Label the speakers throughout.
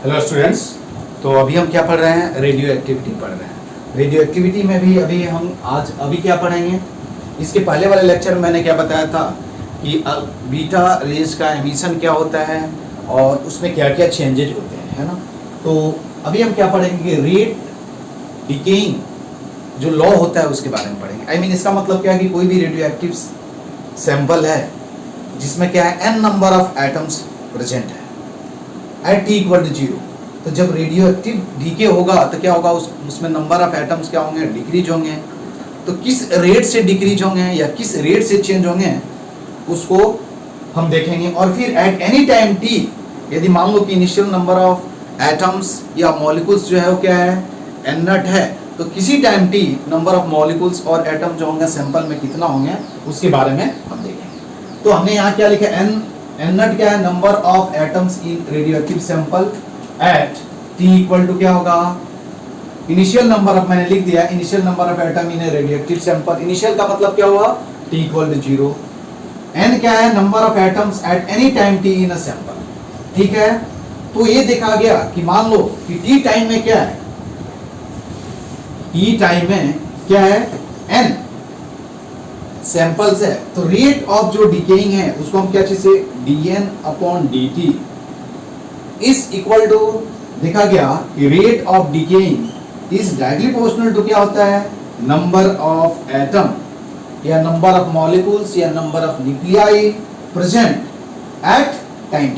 Speaker 1: Hello students. तो अभी हम क्या पढ़ रहे हैं? रेडियो एक्टिविटी पढ़ रहे हैं। रेडियो एक्टिविटी में भी हम अभी क्या पढ़ेंगे? इसके पहले वाले लेक्चर में मैंने क्या बताया था कि बीटा रेज का एमिशन क्या होता है और उसमें क्या क्या चेंजेज होते हैं, है ना। तो अभी हम क्या पढ़ेंगे कि रेट डिकेइंग जो लॉ होता है उसके बारे में पढ़ेंगे। I mean, इसका मतलब क्या है कि कोई भी रेडियो एक्टिव सैंपल है जिसमें क्या है n number of atoms present है एट t इक्वल टू 0। तो जब रेडियो एक्टिव डीके होगा तो क्या होगा, उसमें नंबर ऑफ एटम्स क्या होंगे? डिक्रीज होंगे। तो किस रेट से डिक्रीज होंगे या किस रेट से चेंज होंगे उसको हम देखेंगे। और फिर एट एनी टाइम t, यदि मान लो कि इनिशियल नंबर ऑफ एटम्स या मॉलिक्यूल्स जो है वो क्या है? n नॉट है। तो किसी time t number of molecules और एटम जो होंगे सैंपल में कितना होंगे उसके बारे में हम देखेंगे। तो हमने यहाँ क्या लिखा? n नॉट क्या है? Number of atoms in radioactive sample at t equal to क्या होगा? इनिशियल नंबर ऑफ, मैंने लिख दिया initial number of atom in radioactive sample. Initial का मतलब क्या हुआ? t equal to 0। n क्या है? Number of atoms at any time t in a sample. ठीक है। तो ये देखा गया कि मान लो कि t टाइम में क्या है? t टाइम में क्या है? n सैंपल्स है। तो रेट ऑफ जो डिकेइंग है उसको हम क्या चीज से? dn upon dt is equal to, देखा गया कि rate of decaying is directly proportional to क्या होता है? नंबर ऑफ एटम या नंबर ऑफ मॉलिक्यूल्स या number of nuclei present at time t।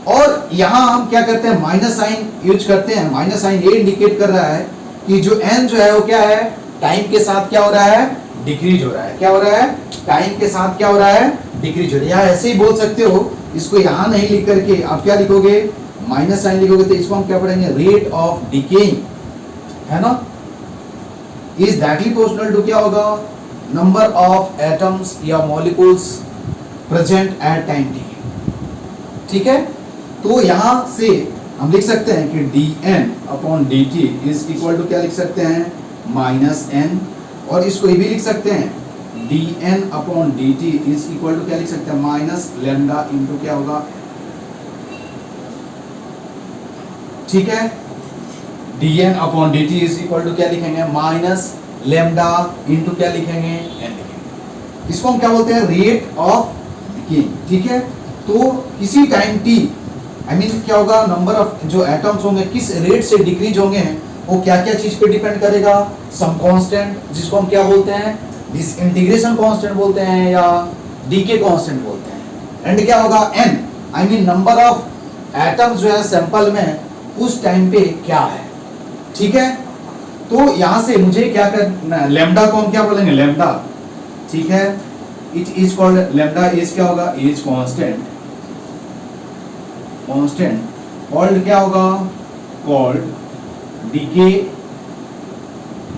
Speaker 1: और यहां हम क्या करते हैं? माइनस साइन यूज करते हैं। माइनस साइन ये इंडिकेट कर रहा है कि जो n जो है वो क्या है? टाइम के साथ क्या हो रहा है? डिक्रीज हो रहा है। क्या हो रहा है? टाइम के साथ क्या हो रहा है? डिक्रीज हो रहा है। या ऐसे ही बोल सकते हो, इसको यहां नहीं लिख करके आप क्या लिखोगे? माइनस साइन लिखोगे। तो इसको हम क्या पढ़ेंगे? रेट ऑफ डिकेइंग, है ना, इज डायरेक्टली प्रोपोर्शनल टू क्या होगा? नंबर ऑफ एटम्स या molecules present at time t। ठीक है। तो यहां से हम लिख सकते हैं कि dn upon dt is equal to क्या लिख सकते हैं? Minus n। और इसको ये भी लिख सकते हैं dn upon dt is equal to क्या लिख सकते हैं? माइनस लैम्डा इंटू क्या होगा? ठीक है। dn upon dt is equal to क्या लिखेंगे? माइनस लैम्डा इंटू क्या लिखेंगे? n लिखेंगे। इसको हम क्या बोलते हैं? Rate of decaying. ठीक है। तो किसी टाइम t क्या होगा? नंबर ऑफ जो एटम्स होंगे किस रेट से डिक्रीज होंगे वो क्या क्या चीज पे डिपेंड करेगा? सम कांस्टेंट, जिसको हम क्या बोलते हैं? डिसइंटीग्रेशन कांस्टेंट बोलते हैं या डीके कांस्टेंट बोलते हैं। एंड क्या होगा? n नंबर ऑफ एटम्स जो है सैंपल में उस टाइम पे क्या है। ठीक है। तो यहां से मुझे क्या करना? लैम्डा को हम क्या बोलेंगे? लैम्डा। ठीक है। It is called lambda is क्या होगा? Is constant. कांस्टेंट कॉल्ड क्या होगा? Called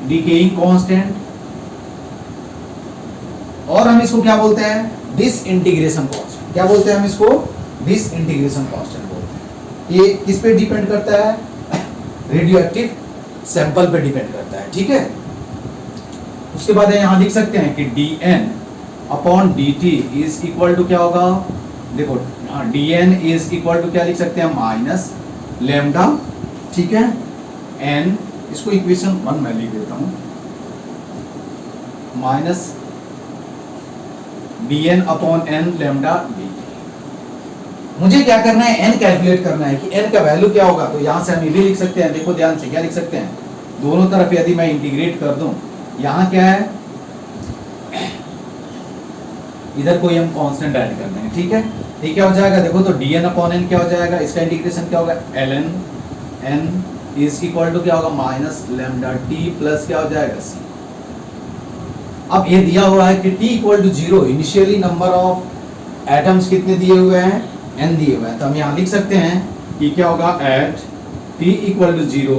Speaker 1: decaying constant. और हम इसको क्या बोलते हैं? Disintegration constant. क्या बोलते हैं हम इसको? डिसइंटीग्रेशन कांस्टेंट बोलते हैं। ये किस पे डिपेंड करता है? रेडियोएक्टिव सैंपल पे डिपेंड करता है। ठीक है। उसके बाद यहां लिख सकते हैं कि dn upon dt is equal to क्या होगा? देखो dn इज इक्वल टू क्या लिख सकते हैं? Minus lambda. ठीक है। n, इसको इक्वेशन 1 मैं लिख देता हूं, minus dn upon n lambda dt। मुझे क्या करना है? n कैलकुलेट करना है कि n का वैल्यू क्या होगा। तो यहां से हम ये भी लिख सकते हैं। देखो ध्यान से, क्या लिख सकते हैं? दोनों तरफ यदि मैं इंटीग्रेट कर दूं, यहां क्या है? इधर कोई हम कांस्टेंट ऐड कर देंगे। ठीक है। ये क्या हो जाएगा? देखो तो dn अपॉन n क्या हो जाएगा? इसका इंटीग्रेशन क्या होगा? ln n is equal to क्या होगा? माइनस लैम्डा t प्लस क्या हो जाएगा? c। अब ये दिया हुआ है कि t equal to 0, initially number of atoms कितने दिए हुए हैं? n दिए हुए हैं। तो हम यहाँ लिख सकते हैं कि क्या होगा? At t equal to 0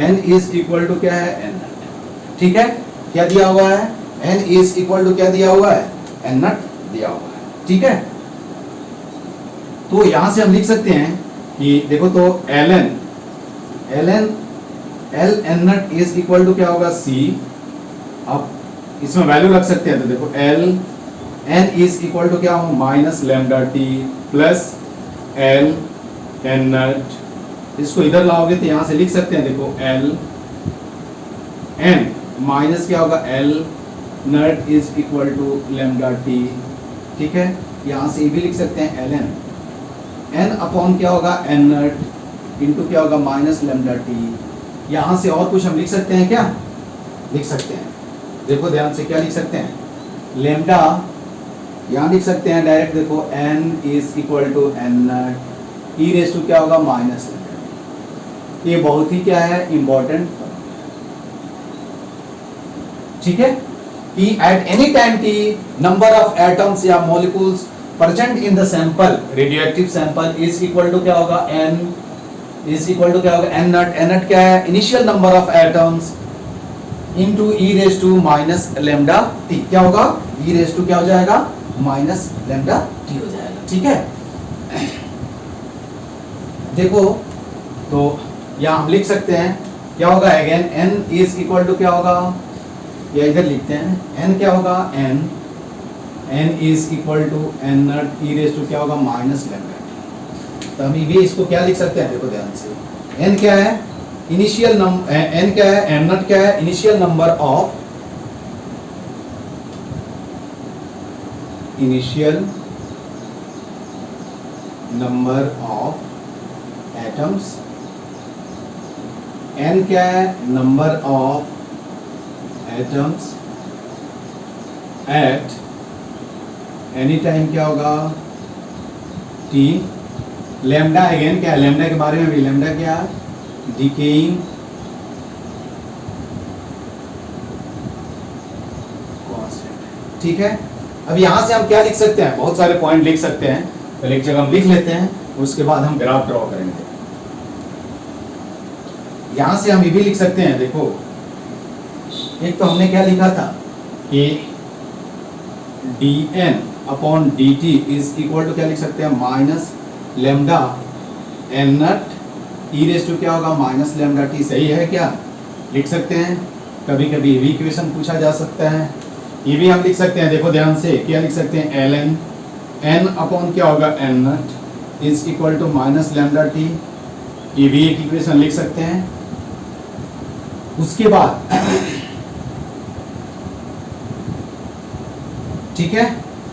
Speaker 1: n is equal to क्या है? n naught. ठीक है। क्या दिया हुआ है? n इज इक्वल टू क्या दिया हुआ है? n नॉट दिया हुआ है। ठीक है। तो यहां से हम लिख सकते हैं कि देखो तो ln ln naught is equal to क्या होगा? c। अब इसमें वैल्यू रख सकते हैं। तो देखो l n is equal to क्या हो? Minus lambda t plus l N naught, इसको इधर लाओगे तो यहां से लिख सकते हैं, देखो एल एन माइनस क्या होगा L naught is equal to lambda T, ठीक है। यहां से ये भी लिख सकते हैं एल एन, एन अपॉन क्या होगा एन नट इंटू क्या होगा माइनस लैम्डा टी। यहां से और कुछ हम लिख सकते हैं, क्या लिख सकते हैं, देखो ध्यान से, क्या लिख सकते हैं, लैम्डा यहां लिख सकते हैं डायरेक्ट, देखो N is equal to N naught E raise to क्या होगा माइनस लैम्डा। ये बहुत ही क्या है इंपॉर्टेंट, ठीक है, कि at any time T number of atoms या molecules present in the sample, radioactive sample is equal to क्या होगा एन इज इक्वल टू क्या होगा एन नट। एन नट क्या है, initial number of atoms into E raise to minus lambda T, क्या होगा ई raise to क्या हो जाएगा माइनस लैम्डा टी हो जाएगा, ठीक है। देखो तो यहां हम लिख सकते हैं क्या होगा again N is equal to क्या होगा, या इधर लिखते हैं एन क्या होगा N is equal to N naught E raise to क्या होगा माइनस लैम्डा टी। तो हम भी इसको क्या लिख सकते हैं, देखो ध्यान से, एन क्या है इनिशियल नंबर, एन क्या है एन नट क्या है initial number of atoms, N क्या है number of atoms at any time क्या होगा टी। लैम्डा अगेन क्या है, लैम्डा के बारे में भी, लैम्डा क्या है डिकेइंग कांस्टेंट, ठीक है। अब यहां से हम क्या लिख सकते हैं, बहुत सारे पॉइंट लिख सकते हैं, पहले एक जगह हम लिख लेते हैं, उसके बाद हम ग्राफ ड्रॉ करेंगे। यहां से हम ये भी लिख सकते हैं, देखो एक तो हमने क्या लिखा था कि D N upon D T is equal to क्या लिख सकते हैं minus lambda N naught E raise to क्या होगा माइनस लैम्डा टी, सही है क्या, लिख सकते हैं। कभी कभी ये भी इक्वेशन पूछा जा सकता है, ये भी हम लिख सकते हैं, देखो ध्यान से, क्या लिख सकते हैं एल एन एन अपॉन क्या होगा N naught is equal to minus lambda T, ये भी एक इक्वेशन लिख सकते हैं। उसके बाद ठीक है,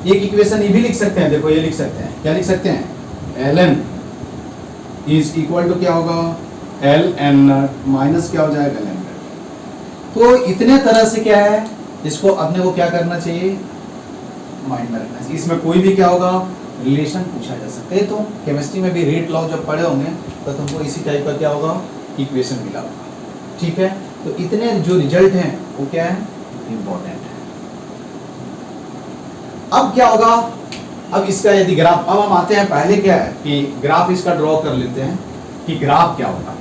Speaker 1: एक इक्वेशन ये भी लिख सकते हैं, देखो ये लिख सकते हैं, क्या लिख सकते हैं L N is equal to क्या होगा एल एन नट माइनस क्या हो जाएगा लैम्डा। तो इतने तरह से क्या है, इसको अपने को क्या करना चाहिए माइंड में रखना चाहिए। इसमें कोई भी क्या होगा रिलेशन पूछा जा सकता है। तो केमिस्ट्री में भी रेट लॉ जब पढ़े होंगे तो तुमको इसी टाइप का क्या होगा इक्वेशन मिला होगा, ठीक है। तो इतने जो रिजल्ट हैं वो क्या है इंपॉर्टेंट है। अब क्या होगा, अब इसका यदि ग्राफ, अब हम आते हैं पहले क्या है कि ग्राफ इसका ड्रॉ कर लेते हैं कि ग्राफ क्या होगा।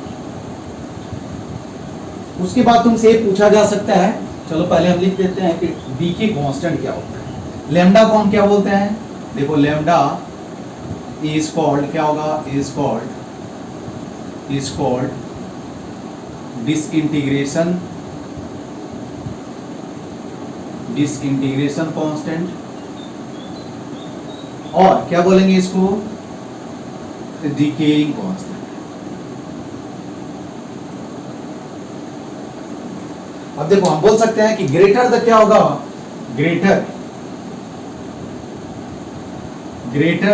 Speaker 1: उसके बाद तुमसे ये पूछा जा सकता है, चलो पहले हम लिख देते हैं कि डी की कांस्टेंट क्या होता है, लैम्डा को हम क्या बोलते हैं, देखो लैम्डा इज कॉल्ड क्या होगा इज कॉल्ड डिसइंटीग्रेशन कांस्टेंट, और क्या बोलेंगे इसको डिकेइंग कांस्टेंट। अब देखो हम बोल सकते हैं कि ग्रेटर द क्या होगा ग्रेटर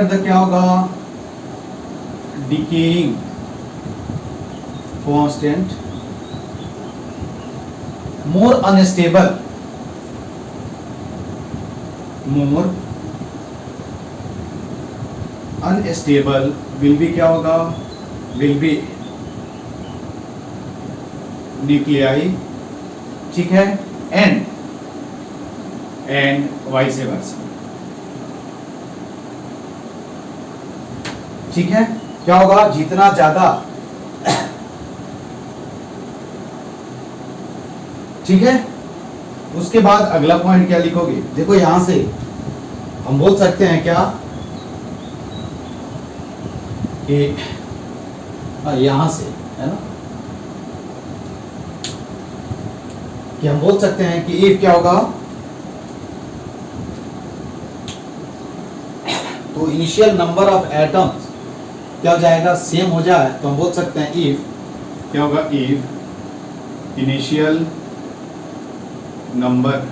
Speaker 1: द क्या होगा decaying constant, more unstable will be क्या होगा विल बी न्यूक्लियाई, ठीक है, एंड वाइस वर्सा, ठीक है। क्या होगा जितना ज्यादा, ठीक है। उसके बाद अगला पॉइंट क्या लिखोगे, देखो यहां से हम बोल सकते हैं क्या कि यहां से है ना कि हम बोल सकते हैं कि इफ क्या होगा, तो इनिशियल नंबर ऑफ एटम्स क्या हो जाएगा, सेम हो जाए तो हम बोल सकते हैं इफ, क्या होगा, if initial number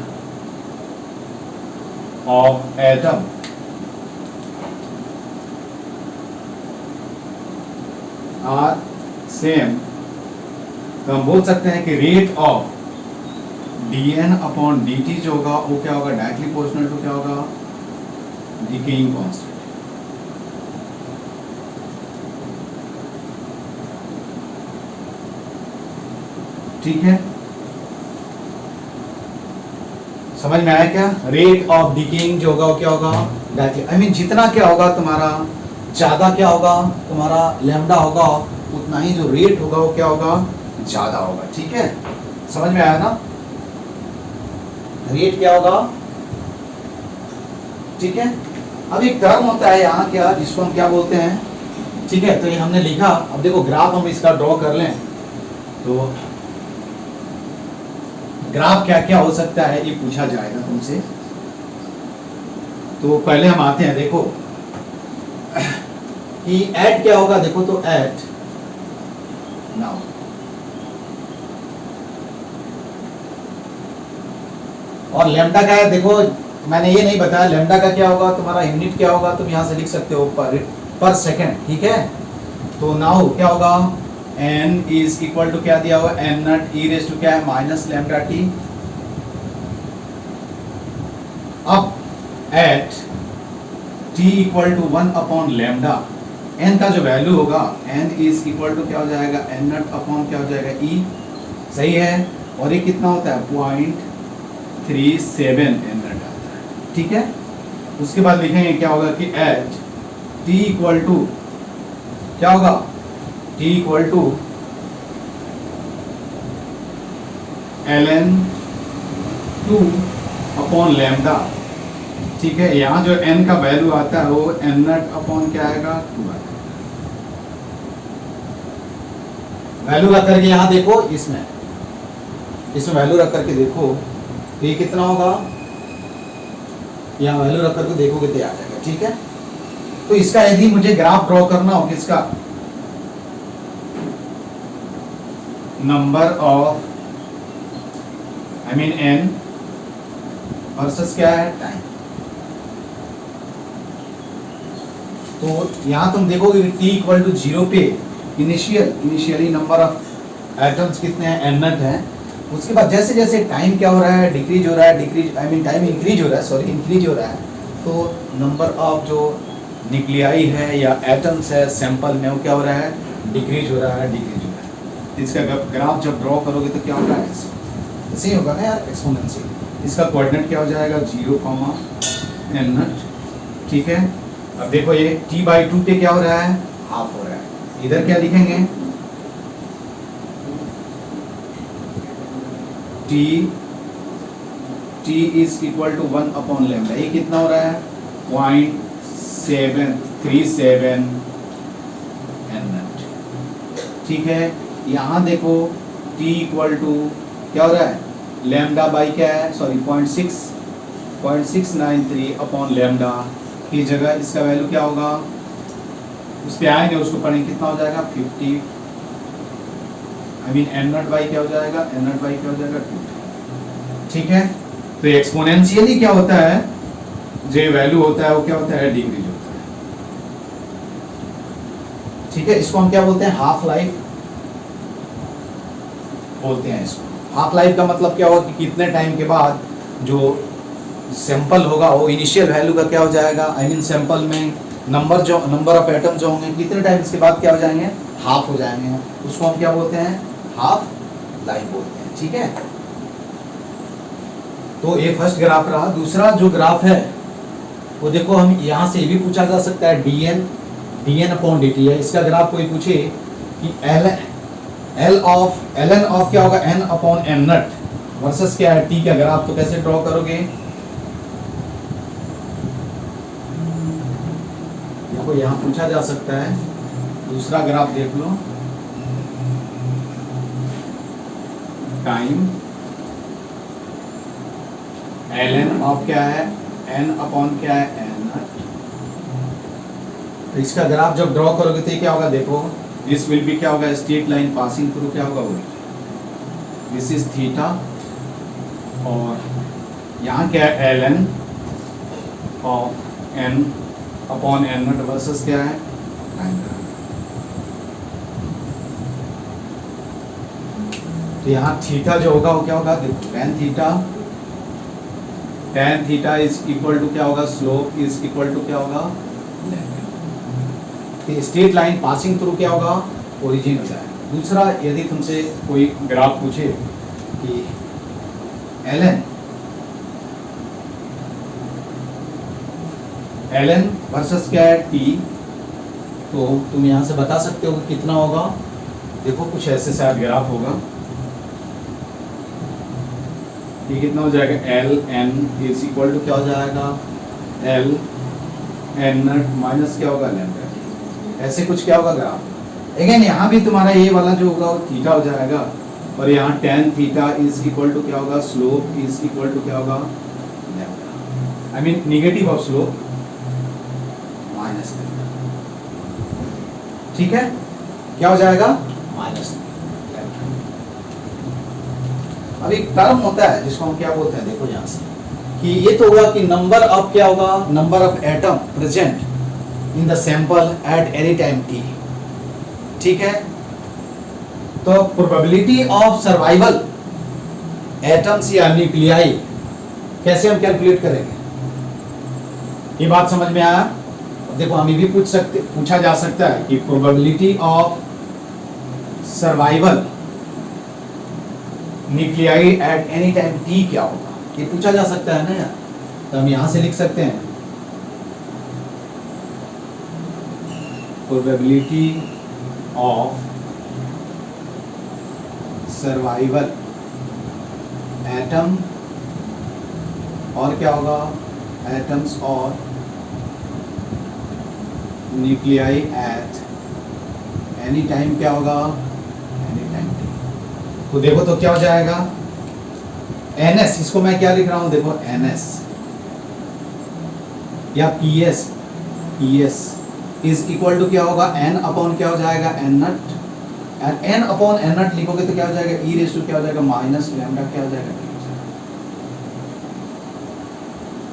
Speaker 1: of atom are same, तो हम बोल सकते हैं कि rate of dn upon dt जो होगा वो क्या होगा, डायरेक्टली प्रोपोर्शनल टू क्या होगा, डिकेइंग कांस्टेंट। ठीक है, समझ में आया क्या? रेट ऑफ डिकेइंग जो होगा वो क्या होगा, डायरेक्टली, आई मीन जितना क्या होगा तुम्हारा, ज्यादा क्या होगा तुम्हारा लैम्डा होगा, उतना ही जो रेट होगा वो क्या होगा, ज्यादा होगा। ठीक है, समझ में आया ना? रेट क्या होगा, ठीक है। अब एक टर्म होता है यहाँ क्या, जिसको हम क्या बोलते हैं, ठीक है, तो ये हमने लिखा। अब देखो ग्राफ हम इसका ड्रॉ कर लें, तो ग्राफ क्या क्या हो सकता है ये पूछा जाएगा तुमसे। तो पहले हम आते हैं, देखो कि एट क्या होगा, देखो तो एट नाउ, और लैम्डा का है, देखो मैंने ये नहीं बताया लैम्डा का क्या होगा, तुम्हारा यूनिट क्या होगा, तुम यहां से लिख सकते हो पर सेकंड। ठीक है, तो नाउ क्या होगा, n इज इक्वल टू क्या दिया हुआ, n naught e raise to क्या है, माइनस लैम्डा t। अब at t equal to 1 upon lambda, n का जो वैल्यू होगा, n इज इक्वल टू क्या हो जाएगा, n नॉट अपॉन क्या हो जाएगा, e। सही है, और ये कितना होता है, 0.37 n नॉट आता है। ठीक है, उसके बाद लिखेंगे क्या होगा कि एट t इक्वल टू क्या होगा, t equal to ln 2 upon lambda. ठीक है, यहाँ जो n का वैल्यू आता है वो n नॉट अपॉन क्या आएगा, 2 आएगा। वैल्यू रख करके यहाँ देखो, इसमें वैल्यू रख करके देखो तो ये कितना होगा, यहाँ वैल्यू रख करके देखोगे तो आ जाएगा। ठीक है, तो इसका यदि मुझे ग्राफ ड्रॉ करना हो, किसका, number of I mean n versus क्या है, टाइम, तो यहां तुम देखोगे कि t इक्वल टू 0 पे इनिशियली नंबर ऑफ एटम्स कितने हैं, n नॉट है। उसके बाद जैसे जैसे टाइम क्या हो रहा है, डिक्रीज हो रहा है, decrease I mean time increase हो रहा है, सॉरी इंक्रीज हो रहा है, तो नंबर ऑफ जो न्यूक्लियाई है या एटम्स है सैंपल में वो क्या हो रहा है, डिक्रीज हो रहा है, डिक्रीज हो रहा है। इसका ग्राफ जब ड्रॉ करोगे तो क्या होगा, ऐसे ही होगा ना यार, एक्सपोनेंशियल। इसका कोऑर्डिनेट क्या हो जाएगा, 0, n नॉट। ठीक है, अब देखो ये t/2 पे क्या हो रहा है, हाफ हो रहा है। इधर क्या लिखेंगे, t is equal to 1 upon lambda, ये कितना हो रहा है, 0.737 n नॉट। ठीक है, यहाँ देखो t इक्वल टू क्या हो रहा है, लैम्डा बाई क्या है, सॉरी 0.693 अपॉन लैम्डा की जगह इसका वैल्यू क्या होगा, उस पे आएंगे उसको पढ़ेंगे, कितना हो जाएगा 50 I mean n not by क्या हो जाएगा, n नॉट बाई क्या हो जाएगा 2। ठीक है, तो एक्सपोनेंशियली क्या होता है, जो वैल्यू होता है वो क्या होता है, डिक्रीज होता है। ठीक है, इसको हम क्या बोलते हैं, हाफ लाइफ बोलते हैं इसको। हाफ लाइफ का मतलब क्या होगा कि कितने टाइम के बाद जो सैंपल होगा वो इनिशियल वैल्यू का क्या हो जाएगा, आई मीन सैंपल में नंबर ऑफ एटम जो होंगे कितने टाइम इसके बाद क्या हो जाएंगे, हाफ हो जाएंगे, उसको हम क्या बोलते हैं, हाफ लाइफ बोलते हैं। ठीक है, तो ये फर्स्ट ग्राफ रहा। दूसरा जो ग्राफ है वो देखो, हम यहाँ से ये भी पूछा जा सकता है, dn अपॉन dt है। इसका ग्राफ कोई पूछे कि ln ऑफ क्या होगा, n upon n not versus क्या है, t का ग्राफ, तो कैसे ड्रॉ करोगे, देखो यहाँ पूछा जा सकता है। दूसरा ग्राफ देख लो, टाइम ln ऑफ क्या है, n अपॉन क्या है, n नॉट। तो तो इसका ग्राफ जब ड्रॉ करोगे तो ये क्या होगा, देखो दिस विल बी क्या होगा, स्ट्रेट लाइन पासिंग थ्रू क्या होगा, दिस इज थीटा, और यहाँ क्या है ln of n upon n not versus क्या है, तो यहाँ थीटा जो होगा वो क्या होगा, देखो tan theta is equal to क्या होगा, स्लोप इज इक्वल टू क्या होगा, तो स्ट्रेट लाइन पासिंग थ्रू क्या होगा, ओरिजिन हो जाएगा। दूसरा, यदि तुमसे कोई ग्राफ पूछे कि ln वर्सेस क्या है t, तो तुम यहाँ से बता सकते हो कि कितना होगा। देखो कुछ ऐसे शायद ग्राफ होगा, ये कितना हो जाएगा, ln इज इक्वल टू क्या हो जाएगा, l n नॉट माइनस क्या होगा, लैम्डा, ऐसे कुछ क्या होगा ग्राफ। अगेन यहाँ भी तुम्हारा ये वाला जो होगा वो थीटा हो जाएगा, और यहाँ tan theta is equal to क्या होगा, स्लोप इज इक्वल टू क्या होगा, lambda, I mean negative of slope minus lambda, ठीक है, क्या हो जाएगा, माइनस लैम्डा। अब एक टर्म होता है जिसको हम क्या बोलते हैं, देखो यहाँ से कि ये तो होगा कि नंबर ऑफ क्या होगा, number of atom present in the sample at any time t, ठीक है। तो प्रोबेबिलिटी ऑफ सर्वाइवल एटम्स या न्यूक्लियाई कैसे हम कैलकुलेट करेंगे, ये बात समझ में आया। देखो हम ये भी पूछा जा सकता है कि probability of survival nuclei eight any time t क्या होगा, ये पूछा जा सकता है ना यार। तो हम यहां से लिख सकते हैं प्रोबेबिलिटी ऑफ सर्वाइवल एटम, और क्या होगा, एटम्स और न्यूक्लियाई एट एनी टाइम क्या होगा, एनी टाइम t। तो देखो तो क्या हो जाएगा, ns, इसको मैं क्या लिख रहा हूं, देखो ns या ps इज इक्वल टू क्या होगा, n अपॉन क्या हो जाएगा, n not, and n upon n not लिखोगे तो क्या हो जाएगा, e रेज़ टू क्या हो जाएगा, माइनस लैम्डा क्या हो जाएगा।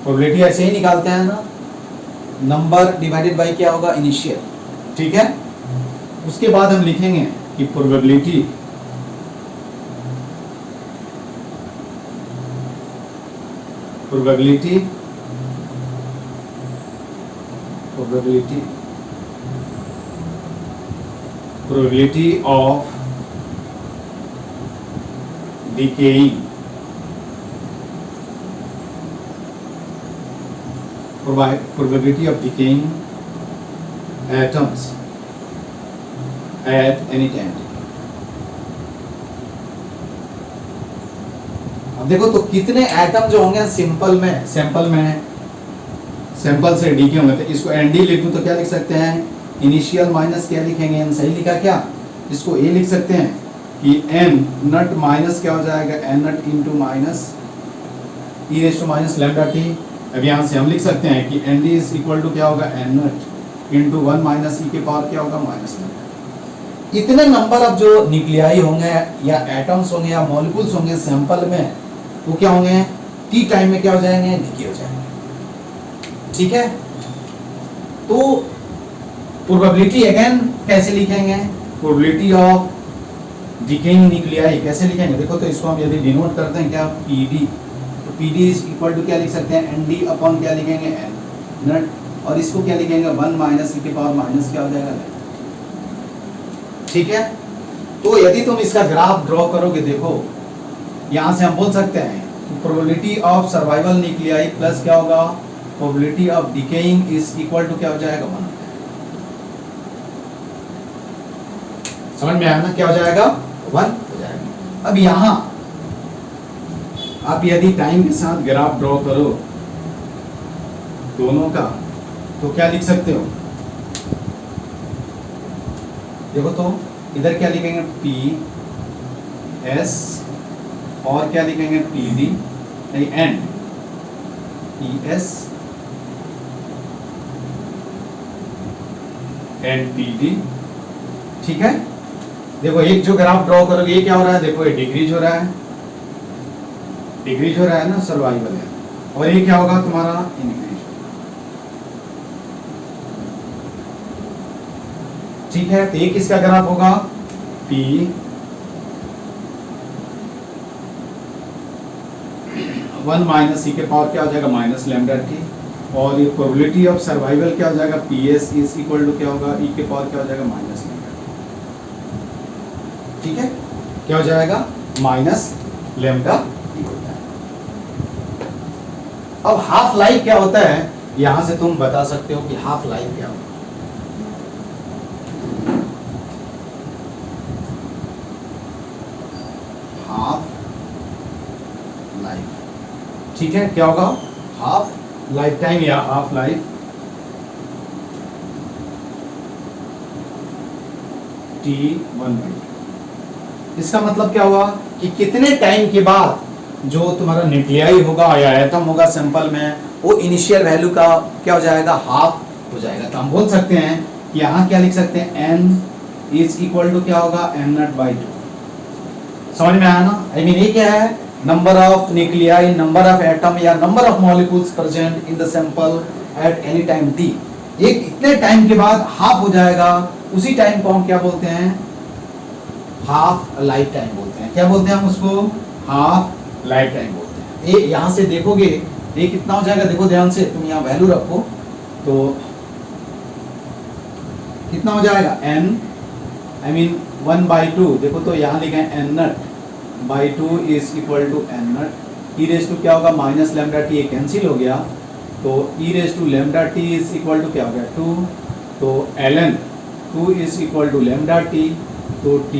Speaker 1: प्रोबेबिलिटी ऐसे ही निकालते हैं ना, नंबर डिवाइडेड बाय क्या होगा, इनिशियल, ठीक है। उसके बाद हम लिखेंगे कि probability of decaying probability of decaying atoms at any time। अब देखो तो कितने एटम जो होंगे सैंपल से डीके होंगे, तो इसको एनडी लिखूं तो क्या लिख सकते हैं, इनिशियल माइनस क्या लिखेंगे, एन, सही लिखा क्या, इसको ए लिख सकते हैं कि एन नट माइनस क्या हो जाएगा, N naught into minus E raise to minus lambda T. अब यहाँ से हम लिख सकते हैं कि N D is equal to क्या होगा, N naught into 1 minus E के पावर क्या होगा, माइनस लैम्डा। इतने नंबर ऑफ जो न्यूक्लियाई होंगे या एटम्स होंगे या मॉलिक्यूल्स होंगे सैंपल में, वो क्या होंगे, टी टाइम में क्या हो जाएंगे, डिके हो जाएंगे, ठीक है। तो प्रोबेबिलिटी अगेन कैसे लिखेंगे, प्रोबेबिलिटी ऑफ डिकेइंग न्यूक्लियाई कैसे लिखेंगे, देखो तो इसको हम यदि डिनोट करते हैं क्या, पीडी, तो पीडी इज इक्वल टू क्या लिख सकते हैं, एनडी अपॉन क्या लिखेंगे, एन नट, और इसको क्या लिखेंगे, 1 माइनस ई के पावर माइनस क्या हो जाएगा, ठीक है। तो यदि तुम इसका ग्राफ ड्रॉ करोगे, देखो यहां से हम बोल सकते हैं probability of survival nuclei plus क्या होगा, probability of decaying is equal to क्या हो जाएगा, 1। समझ में आया ना, क्या हो जाएगा, 1 हो जाएगा। अब यहां आप यदि टाइम के साथ ग्राफ ड्रॉ करो दोनों का, तो क्या लिख सकते हो, देखो तो इधर क्या लिखेंगे, पी एस, और क्या लिखेंगे, P D, and P S NPT। ठीक है, देखो एक जो ग्राफ ड्रॉ करोगे ये क्या हो रहा है, देखो ये डिक्रीज हो रहा है, डिक्रीज हो रहा है ना, सर्वाइवल है, और ये क्या होगा तुम्हारा इंक्रीज। ठीक है, तो ये किसका ग्राफ होगा, P 1 माइनस सी के पावर क्या हो जाएगा माइनस लैम्डा टी, और ये प्रोबेबिलिटी ऑफ सर्वाइवल क्या हो जाएगा PS इज इक्वल टू क्या होगा ई के पावर क्या हो जाएगा माइनस लैम्डा। ठीक है, क्या हो जाएगा माइनस लैम्डा टी होता है। अब हाफ लाइफ क्या होता है, यहां से तुम बता सकते हो कि हाफ लाइफ क्या होगा। हाफ लाइफ, ठीक है, क्या होगा हाफ लाइफ टाइम या हाफ लाइफ T1। इसका मतलब क्या हुआ कि कितने टाइम के बाद जो तुम्हारा न्यूक्लियाई होगा या एटम होगा सैंपल में, वो इनिशियल वैल्यू का क्या हो जाएगा हाफ हो जाएगा। तो हम बोल सकते हैं कि यहाँ क्या लिख सकते हैं n इज इक्वल टू क्या होगा n0/2। समझ में आया ना, आई मीन ये क्या है, number of nuclei, number of atom या number of molecules present in the sample at any time t। एक इतने टाइम के बाद हाफ हो जाएगा, उसी टाइम को हम क्या बोलते हैं हाफ लाइफ टाइम बोलते हैं। क्या बोलते हैं हम उसको, हाफ लाइफ टाइम बोलते हैं। ये यहां से देखोगे ये कितना हो जाएगा, देखो ध्यान से, तुम यहाँ वैल्यू रखो तो कितना हो जाएगा n, आई मीन 1/2। देखो तो यहाँ लिखा है n0/2 is equal to n0 e raise to क्या होगा माइनस लैम्डा टी, कैंसिल हो गया, तो e raise to lambda T is equal to क्या हो गया 2, तो ln 2 is equal to lambda T, तो t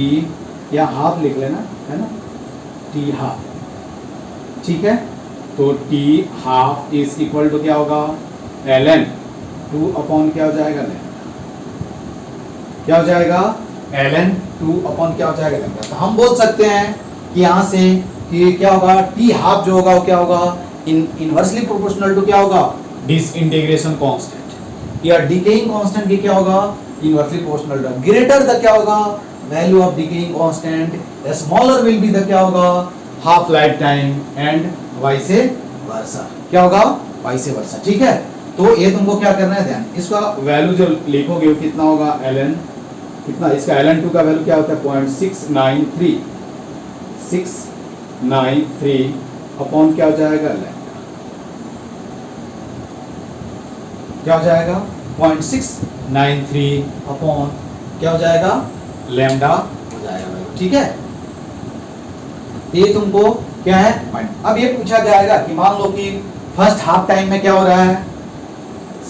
Speaker 1: या हाफ लिख लेना है ना, t हाफ। ठीक है, तो t half is equal to क्या होगा ln 2 अपॉन क्या हो जाएगा लैम्डा, क्या हो जाएगा ln 2 अपॉन क्या हो जाएगा लैम्डा। तो हम बोल सकते हैं कि यहाँ से कि क्या होगा t हाफ जो होगा वो क्या होगा इनवर्सली प्रोपोर्शनल टू क्या होगा डिसइंटीग्रेशन कांस्टेंट, या डिकेइंग कांस्टेंट की क्या होगा inversely proportional to greater the क्या होगा value of decaying constant, smaller will be the क्या होगा half life time and vice versa, क्या होगा वाइस वर्सा। ठीक है, तो ये तुमको क्या करना है ध्यान, इसका वैल्यू जो लिखोगे वो कितना होगा ln कितना, इसका ln2 का वैल्यू क्या होता है 0.693 अपॉन क्या हो जाएगा लैम्डा, क्या हो जाएगा 0.693 अपॉन क्या हो जाएगा लैम्डा हो जाएगा। ठीक है, ये तुमको क्या है पॉइंट। अब ये पूछा जाएगा कि मान लो कि फर्स्ट हाफ टाइम में क्या हो रहा है,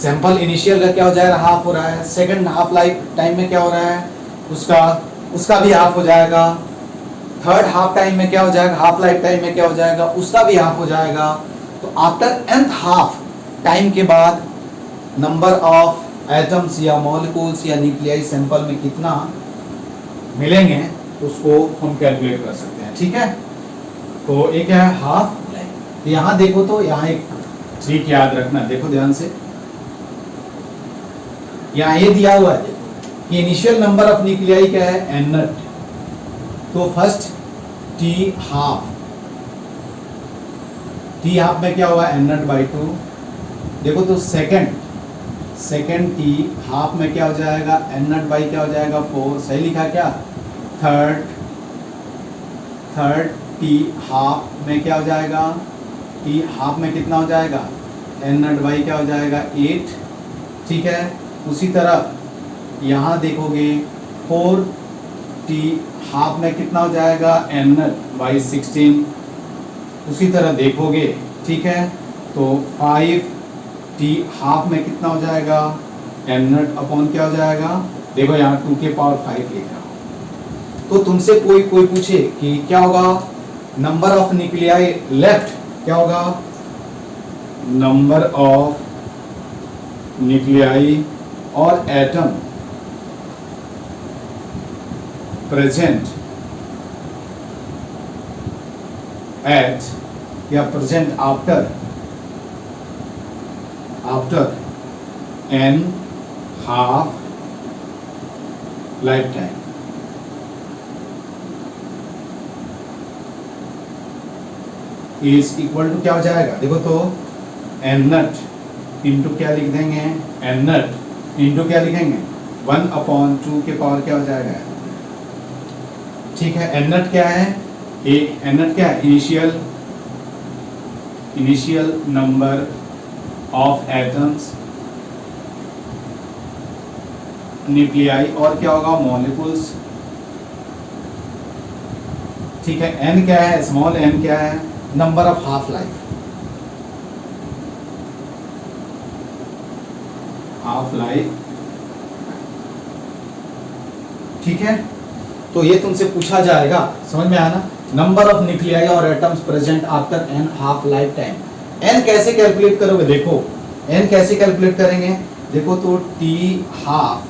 Speaker 1: सैंपल इनिशियल का क्या हो जाएगा हाफ हो रहा है, सेकंड हाफ लाइफ टाइम में क्या हो रहा है उसका भी हाफ हो जाएगा, थर्ड हाफ टाइम में क्या हो जाएगा हाफ लाइफ टाइम में क्या हो जाएगा उसका भी हाफ हो जाएगा। तो आफ्टर nth हाफ टाइम के बाद नंबर ऑफ एटम्स या मॉलिक्यूल्स या न्यूक्लियाई सैंपल में कितना मिलेंगे उसको हम कैलकुलेट कर सकते हैं। ठीक है, तो एक है हाफ लाइफ। तो यहाँ देखो, तो यहाँ एक ट्रिक याद रखना, देखो ध्यान से, यहाँ ये दिया हुआ है देखो कि इनिशियल नंबर ऑफ न्यूक्लियाई क्या है n0, तो फर्स्ट t हाफ में क्या हुआ n0/2, देखो तो सेकंड t हाफ में क्या हो जाएगा n0 क्या हो जाएगा 4, सही लिखा क्या, थर्ड t हाफ में क्या हो जाएगा, t हाफ में कितना हो जाएगा n0 क्या हो जाएगा 8। ठीक है, उसी तरह यहाँ देखोगे 4t हाफ में कितना हो जाएगा n/16, उसी तरह देखोगे। ठीक है, तो 5t हाफ में कितना हो जाएगा n0 अपॉन क्या हो जाएगा, देखो यहाँ 2 के पावर 5 लिख रहा हूँ। तो तुमसे कोई पूछे कि क्या होगा नंबर ऑफ न्यूक्लियाई लेफ्ट, क्या होगा नंबर ऑफ न्यूक्लियाई और एटम प्रेजेंट एट या present after n half life time. Is equal to क्या हो जाएगा, देखो तो एन नट इंटू क्या लिख देंगे, एन नट इंटू क्या लिखेंगे 1/2 के पावर क्या हो जाएगा, ठीक है। एन नट क्या है, एन नट क्या है, initial number of atoms, nuclei और क्या होगा मॉलिक्यूल्स, ठीक है। एन क्या है, स्मॉल एन क्या है, नंबर ऑफ हाफ लाइफ, ठीक है। तो ये तुमसे पूछा जाएगा, समझ में आया ना, नंबर ऑफ न्यूक्लियाई और atoms present after n half life time. N कैसे कैलकुलेट करोगे, देखो एन कैसे कैलकुलेट करेंगे, देखो तो t half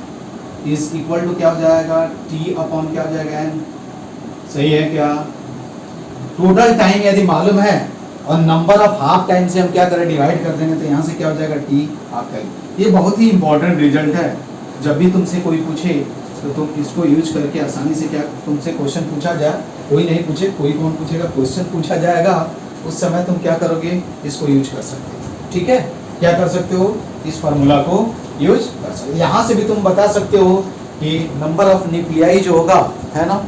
Speaker 1: is equal to क्या हो जाएगा, टी अपॉन क्या हो जाएगा एन, सही है क्या। टोटल टाइम यदि मालूम है और नंबर ऑफ हाफ टाइम से हम क्या करें डिवाइड कर देंगे, तो यहाँ से क्या हो जाएगा टी हाफ टाइम। ये बहुत ही इंपॉर्टेंट रिजल्ट है, जब भी तुमसे कोई पूछे तो तुम इसको यूज करके आसानी से क्या तुमसे क्वेश्चन पूछा जाए, कोई नहीं पूछे, कोई कौन पूछेगा, क्वेश्चन पूछा जाएगा उस समय तुम क्या करोगे, इसको यूज कर सकते हो, ठीक है। क्या कर सकते हो, इस फार्मूला को यूज कर सकते हो। यहाँ से भी तुम बता सकते हो कि नंबर ऑफ न्यूक्लियाई जो होगा है ना,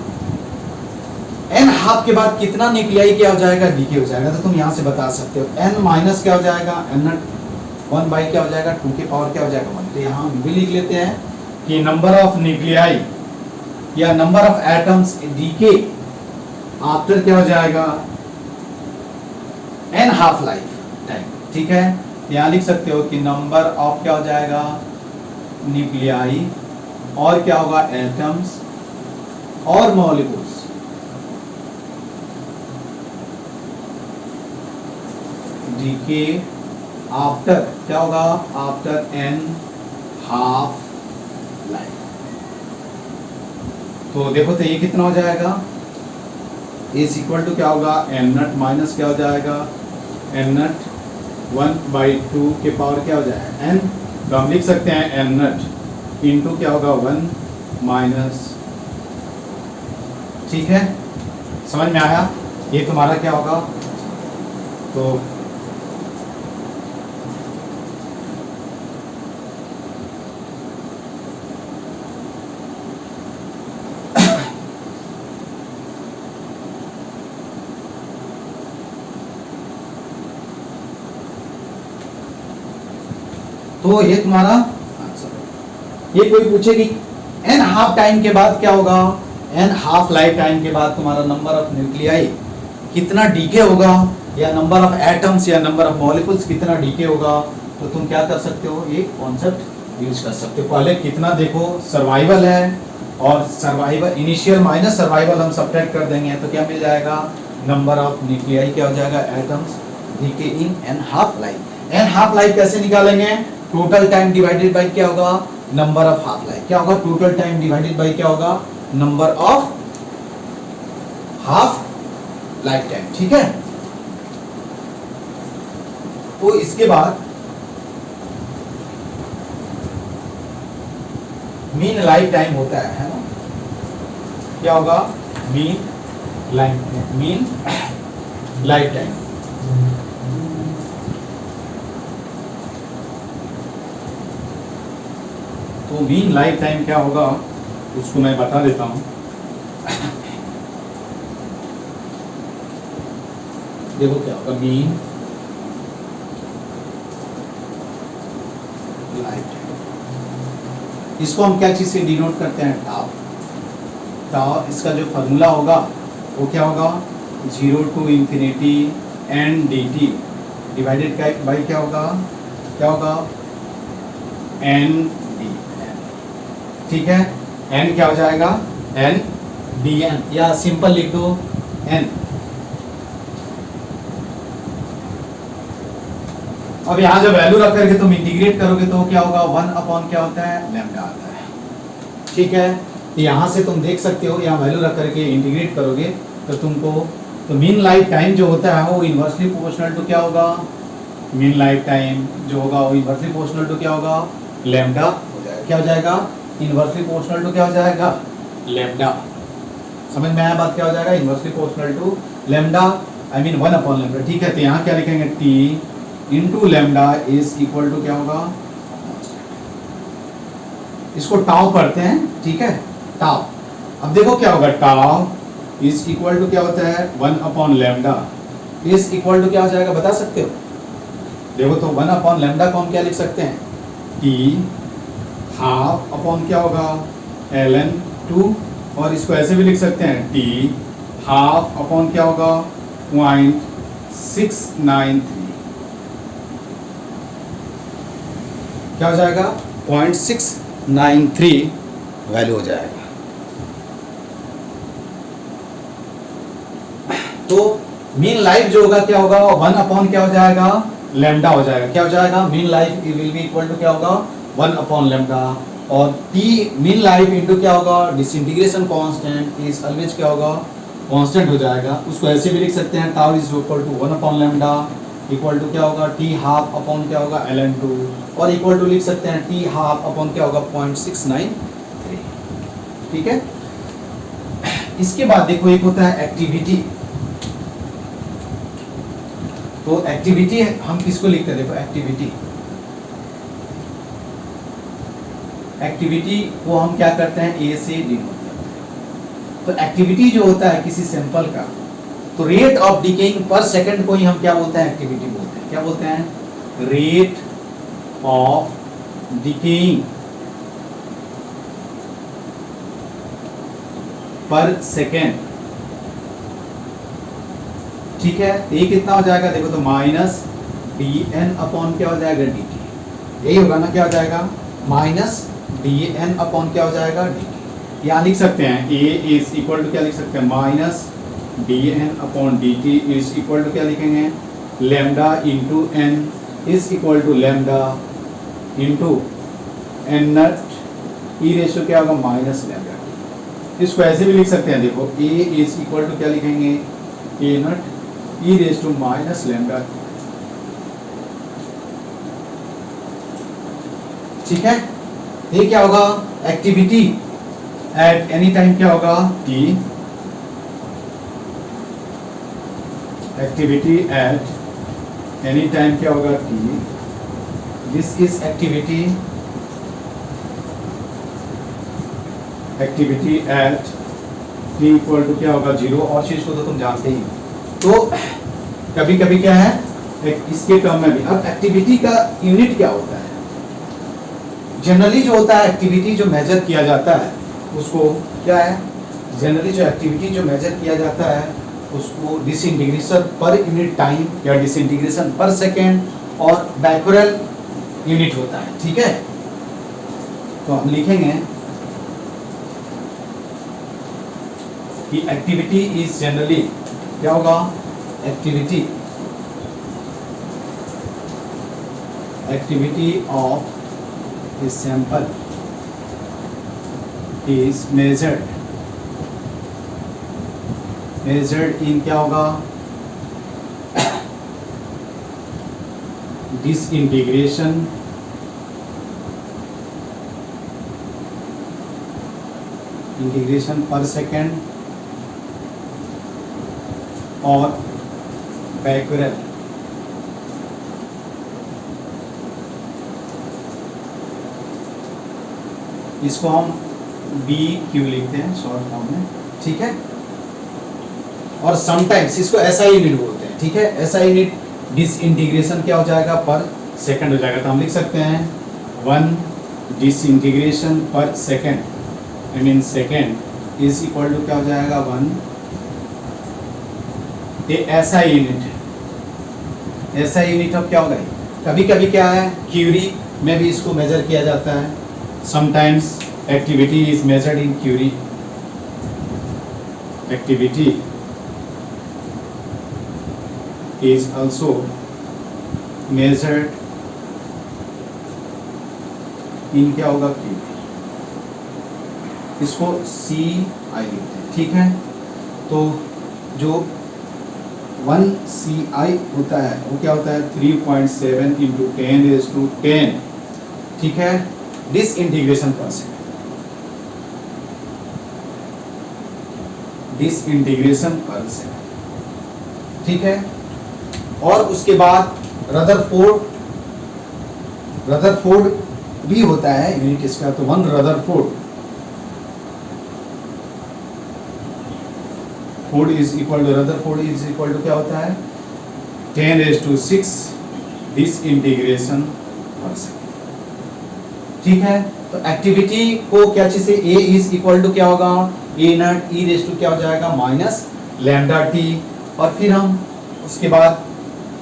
Speaker 1: एन हाफ के बाद कितना न्यूक्लियाई क्या हो जाएगा, डीके हो जाएगा, तो तुम यहाँ से बता सकते हो एन माइनस क्या हो जाएगा, एन नट 1 बाई क्या हो जाएगा 2 के पावर क्या हो जाएगा 1। तो यहाँ हम भी लिख लेते हैं कि नंबर ऑफ न्यूक्लियाई या number of atoms decay after क्या हो जाएगा एन हाफ लाइफ टाइम, ठीक है। यहाँ लिख सकते हो कि नंबर ऑफ क्या हो जाएगा न्यूक्लियाई और क्या होगा एटम्स और मॉलिक्यूल्स, डीके आफ्टर क्या होगा, आफ्टर एन हाफ लाइफ। तो देखो तो ये कितना हो जाएगा, इज इक्वल टू क्या होगा एन नट माइनस क्या हो जाएगा एन नट 1/2 के पावर क्या हो जाएगा एन, तो हम लिख सकते हैं एन नट इंटू क्या होगा 1 माइनस, ठीक है। समझ में आया, ये तुम्हारा क्या होगा, तो तो ये तुम्हारा आंसर। ये कोई पूछे कि एन हाफ टाइम के बाद क्या होगा, एन हाफ लाइफ टाइम के बाद तुम्हारा नंबर ऑफ न्यूक्लियाई कितना डीके होगा, या नंबर ऑफ एटम्स या नंबर ऑफ मॉलिक्यूल्स कितना डीके होगा, तो तुम क्या कर सकते हो, ये कॉन्सेप्ट यूज कर सकते हो। पहले कितना देखो सर्वाइवल है, और सर्वाइवल इनिशियल माइनस सर्वाइवल हम सब्ट्रैक्ट कर देंगे, तो क्या मिल जाएगा नंबर ऑफ न्यूक्लियाई क्या हो जाएगा atoms decay in n half life. N half life कैसे निकालेंगे, टोटल टाइम डिवाइडेड बाय क्या होगा नंबर ऑफ हाफ लाइफ, क्या होगा टोटल टाइम डिवाइडेड बाय क्या होगा number of half life time, ठीक है। तो इसके बाद मीन लाइफ टाइम होता है ना, क्या होगा मीन लाइफ टाइम। तो मीन लाइफ टाइम क्या होगा उसको मैं बता देता हूं। देखो क्या होगा मीन लाइफ टाइम, इसको हम क्या चीज से डिनोट करते हैं, टाउ। टाउ इसका जो फॉर्मूला होगा वो क्या होगा 0 to infinity n dt divided by क्या होगा n d, ठीक है। n क्या हो जाएगा n dn, या सिंपल लिख दो n। अब यहाँ जब वैल्यू रख करके तुम इंटीग्रेट करोगे तो क्या होगा 1 अपॉन क्या होता है लैम्डा आता है, ठीक है। तो यहाँ से तुम देख सकते हो, यहाँ वैल्यू रख करके इंटीग्रेट करोगे तो तुमको, तो मीन लाइफ टाइम जो होता है वो इन्वर्सली प्रोपोर्शनल टू क्या होगा, मीन लाइफ टाइम जो होगा वो इन्वर्सली प्रोपोर्शनल टू क्या होगा लैम्डा हो जाएगा, क्या हो जाएगा इनवर्सली प्रोपोर्शनल टू क्या हो जाएगा, लैम्डा। समझ में आया बात क्या हो जाएगा, inversely proportional to lambda, I mean 1 upon lambda. ठीक है, तो यहाँ क्या लिखेंगे, t into lambda is equal to क्या होगा, इसको टाउ पढ़ते हैं, ठीक है, टाउ। अब देखो क्या होगा, टाउ इज इक्वल टू क्या होता है, 1 upon lambda is equal to क्या हो जाएगा, बता सकते हो? देखो तो 1 अपॉन लैम्डा को हम क्या लिख सकते हैं, टी हाफ अपॉन क्या होगा, ln 2, और इसको ऐसे भी लिख सकते हैं, टी हाफ अपॉन क्या होगा, 0.693, क्या हो जाएगा, 0.693 वैल्यू हो जाएगा। तो मीन लाइफ जो होगा क्या होगा, 1 अपॉन क्या हो जाएगा, लैम्डा हो जाएगा। क्या हो जाएगा, mean life will be equal to क्या होगा, 1 अपॉन लैम्डा, और टी मीन लाइफ इंटू क्या होगा, डिसइंटीग्रेशन कांस्टेंट इज ऑलवेज क्या होगा, कांस्टेंट हो जाएगा। उसको ऐसे भी लिख सकते हैं, tau is equal to 1 upon lambda equal to क्या होगा, टी हाफ अपॉन क्या होगा, ln 2, और इक्वल टू लिख सकते हैं टी हाफ अपॉन क्या होगा, 0.693। ठीक है, इसके बाद देखो एक होता है एक्टिविटी। तो एक्टिविटी हम किसको लिखते हैं, देखो एक्टिविटी, एक्टिविटी को हम क्या करते हैं, ए से डिनोट करते हैं। तो एक्टिविटी जो होता है किसी सैंपल का, तो रेट ऑफ डिकेइंग पर सेकंड को ही हम क्या बोलते हैं, एक्टिविटी बोलते हैं। क्या बोलते हैं, रेट ऑफ डिकेइंग पर सेकेंड। ठीक है, ये कितना हो जाएगा, देखो तो माइनस dn अपॉन क्या हो जाएगा, dt, यही होगा ना, क्या हो जाएगा, माइनस dn अपॉन क्या हो जाएगा, dt। यहाँ लिख सकते हैं a इज इक्वल टू क्या लिख सकते हैं, minus dn upon dt is equal to क्या लिखेंगे, lambda into n is equal to lambda into n naught e ratio क्या होगा, माइनस लैम्डा। इसको ऐसे भी लिख सकते हैं, देखो a इज इक्वल टू क्या लिखेंगे, a naught E raise to minus lambda. ठीक है, ये क्या होगा, एक्टिविटी एट एनी टाइम क्या होगा, t, activity at any time क्या होगा, t, this is activity, activity at t equal to क्या होगा, 0, और चीज को तो तुम जानते ही। तो कभी कभी क्या है, इसके टर्म में भी। अब एक्टिविटी का यूनिट क्या होता है, जनरली जो होता है एक्टिविटी जो मेजर किया जाता है उसको क्या है, जनरली जो एक्टिविटी जो मेजर किया जाता है उसको डिसइंटीग्रेशन पर यूनिट टाइम या डिसइंटीग्रेशन पर सेकेंड और बैक्यूरेल यूनिट होता है। ठीक है, तो हम लिखेंगे कि एक्टिविटी इज जनरली क्या होगा, activity of a sample is measured in क्या होगा, disintegration per second और बैक्यूरेल। इसको हम BQ लिखते हैं शॉर्ट फॉर्म में। ठीक है, और समटाइम्स इसको SI यूनिट बोलते हैं। ठीक है, SI यूनिट डिसइंटीग्रेशन क्या हो जाएगा, पर सेकंड हो जाएगा। तो हम लिख सकते हैं 1 disintegration per second, I mean second is equal to क्या हो जाएगा, 1। ये SI यूनिट है। SI यूनिट अब क्या होगा, कभी कभी क्या है, क्यूरी में भी इसको मेजर किया जाता है। Sometimes activity is measured in curie, activity is also measured in क्या होगा, क्यूरी। इसको CI लिखते हैं। ठीक है, तो जो 1CI होता है वो क्या होता है, 3.7 × 10⁻⁻। ठीक है, disintegration per second. Disintegration per second, ठीक है। और उसके बाद रदरफोर्ड भी होता है यूनिट इसका, तो 1 रदरफोर्ड इज इक्वल टू क्या होता है 10⁶ डिसइंटीग्रेशन पर सेकंड, ठीक है। तो एक्टिविटी को क्या चीज से A इज इक्वल टू क्या होगा A naught E raise to क्या हो जाएगा माइनस लैम्डा टी, और फिर हम उसके बाद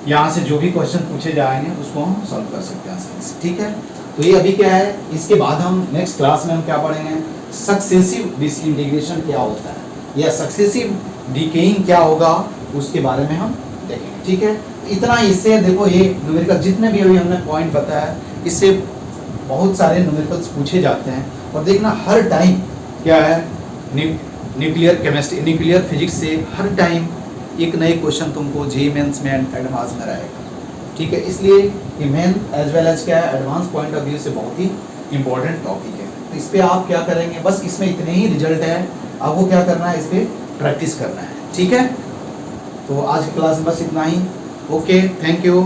Speaker 1: यहाँ से जो भी क्वेश्चन पूछे जाएंगे उसको हम सॉल्व कर सकते हैं आसानी से, ठीक है। तो ये अभी क्या है, इसके बाद हम नेक्स्ट क्लास में हम क्या पढ़ेंगे, सक्सेसिव डिसइंटीग्रेशन क्या होता है या सक्सेसिव डिकेइंग क्या होगा उसके बारे में हम देखेंगे, ठीक है। इतना इससे देखो ये न्यूमेरिकल जितने भी अभी हमने पॉइंट बताया इससे बहुत सारे न्यूमेरिकल्स पूछे जाते हैं, और देखना हर टाइम क्या है न्यूक्लियर केमिस्ट्री न्यूक्लियर फिजिक्स से हर टाइम एक नए क्वेश्चन तुमको जेईई मेंस में एडवांस में रहेगा, ठीक है। इसलिए ये मेन एज वेल एज क्या है एडवांस पॉइंट ऑफ व्यू से बहुत ही इंपॉर्टेंट टॉपिक है। तो इस पे आप क्या करेंगे, बस इसमें इतने ही रिजल्ट है, आपको क्या करना है इस पे प्रैक्टिस करना है, ठीक है। तो आज की क्लास में बस इतना ही, ओके, थैंक यू।